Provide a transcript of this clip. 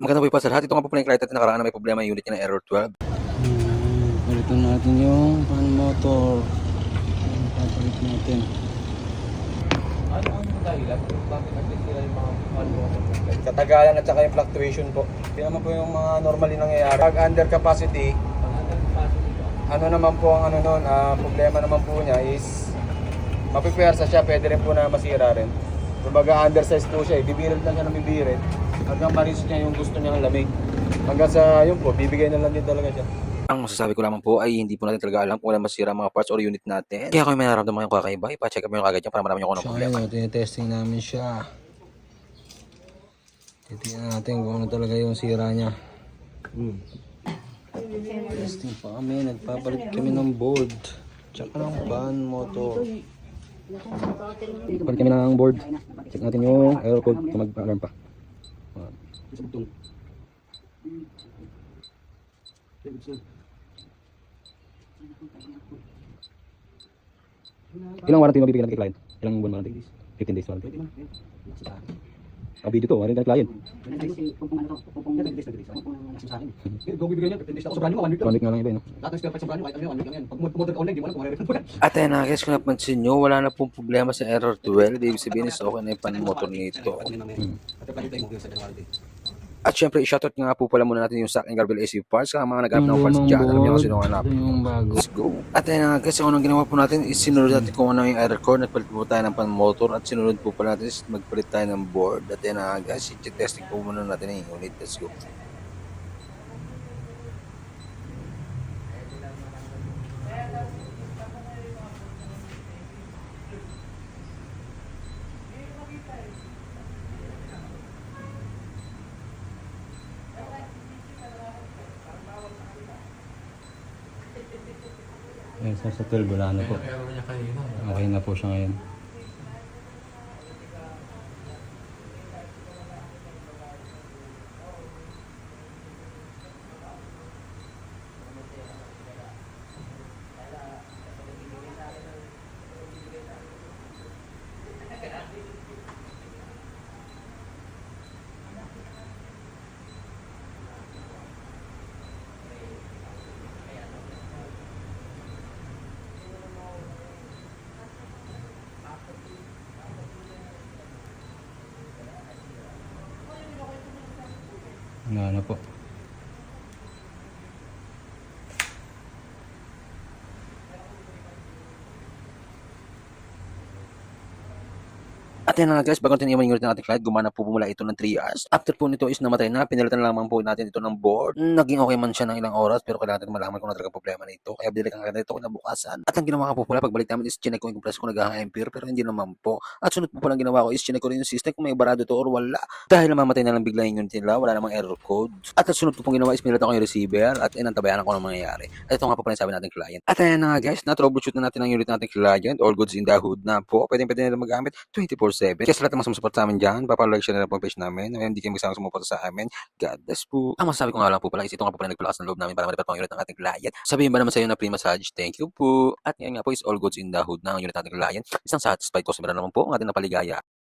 Magandang buhay po sa lahat. Ito nga po pala yung client natin nakaraan na may problema yung unit niya ng error 12. Palitan natin yung fan motor. Papalit natin. Ano ang dahilan kung bakit nagsisira yung mga motor? Katagalan at saka yung fluctuation po. Yun naman po yung mga normally nangyayari. Pag under capacity, ano naman po ang problema naman po niya is mapipwersa siya, pwede rin po na masira rin. Kumbaga undersize po siya, bibirit lang siya ng bibirit hanggang ma-reach niya yung gusto niyang lamig. Hanggang sa yun po, bibigay na lang din talaga siya. Ang masasabi ko lamang po ay hindi po natin talaga alam kung wala masira mga parts or unit natin. Kaya kung may nararamdaman kayong kakaiba, ipa-check up nyo kagad yan para malaman nyo kung anong So problema. ayun, tinetesting namin siya. Titingnan natin kung ano talaga yung sira niya. Testing pa kami, nagpapalit kami ng board. Tsaka ng fan motor. Palit kami ng board. Check natin yung error code kung mag-alarm pa. Ilang warranty mabibigyan natin kay client? Ilang buwan warranty? 15 days warranty. Ang video to, warranty ng client. 1 week nga lang iba, no? At ayun na guys, kung napansin nyo, wala na pong problema sa error 12. Ibig sabihin is okay na yung pan motor nito. At syempre, i-shoutout nga po pala muna natin yung Sack and Garbel AC parts. Kaya mga nag-up ng parts dyan, alam nyo kung sino hanap. Ito yung bago. Let's go. At ayun na guys, kung anong ginawa po natin is sinunod natin kung ano yung error code. Nagpalit po tayo ng pan motor at sinunod po pala natin is magpalit tayo ng board. At ayun na guys, i-testing po muna natin yung unit. Let's go. Ayun, sa 12 wala na po. Okay na po siya ngayon. Wala na po. At yan na nga guys, bago natin iwan yung unit ng ating client, gumana po mula ito ng 3 hours. After po nito is namatay na, pinalitan lamang po natin ito ng board. Naging okay man siya ng ilang oras, pero kailangan natin malaman kung ano talaga problema nito. Kaya binilikan ka ito kinabukasan. At ang ginawa ko po pala, pagbalik namin is chinek ko yung compressor kung nag-ampere, pero hindi naman po. At sunod po pala ang ginawa ko is chinek ko rin yung system kung may barado to or wala. Dahil namamatay na lang bigla yung unit nila, wala namang error code. At ang sunod po pong ginawa is pinilitan ko yung receiver at inantabayanan ko ano mangyayari. At ito nga po pala yung sabi natin client. At ayan na nga guys, na-troubleshoot na natin ang unit natin client. All goods in the hood na po. Pwede nila magamit 24/7. Kaya sa lahat ng mga sumusupport sa amin dyan, papalike siya na lang po ang page namin. Hindi kayo magsama sumuporta sa amin. God bless po. Ang masasabi ko nga lang po pala is ito nga po pala nagpalakas ng loob namin para ma-repair po ang unit ng ating client. Sabihin ba naman sa iyo na free massage? Thank you po. At ngayon nga po is all goods in the hood na ang unit ng ating client. Isang satisfied customer na naman po ang ating napaligaya.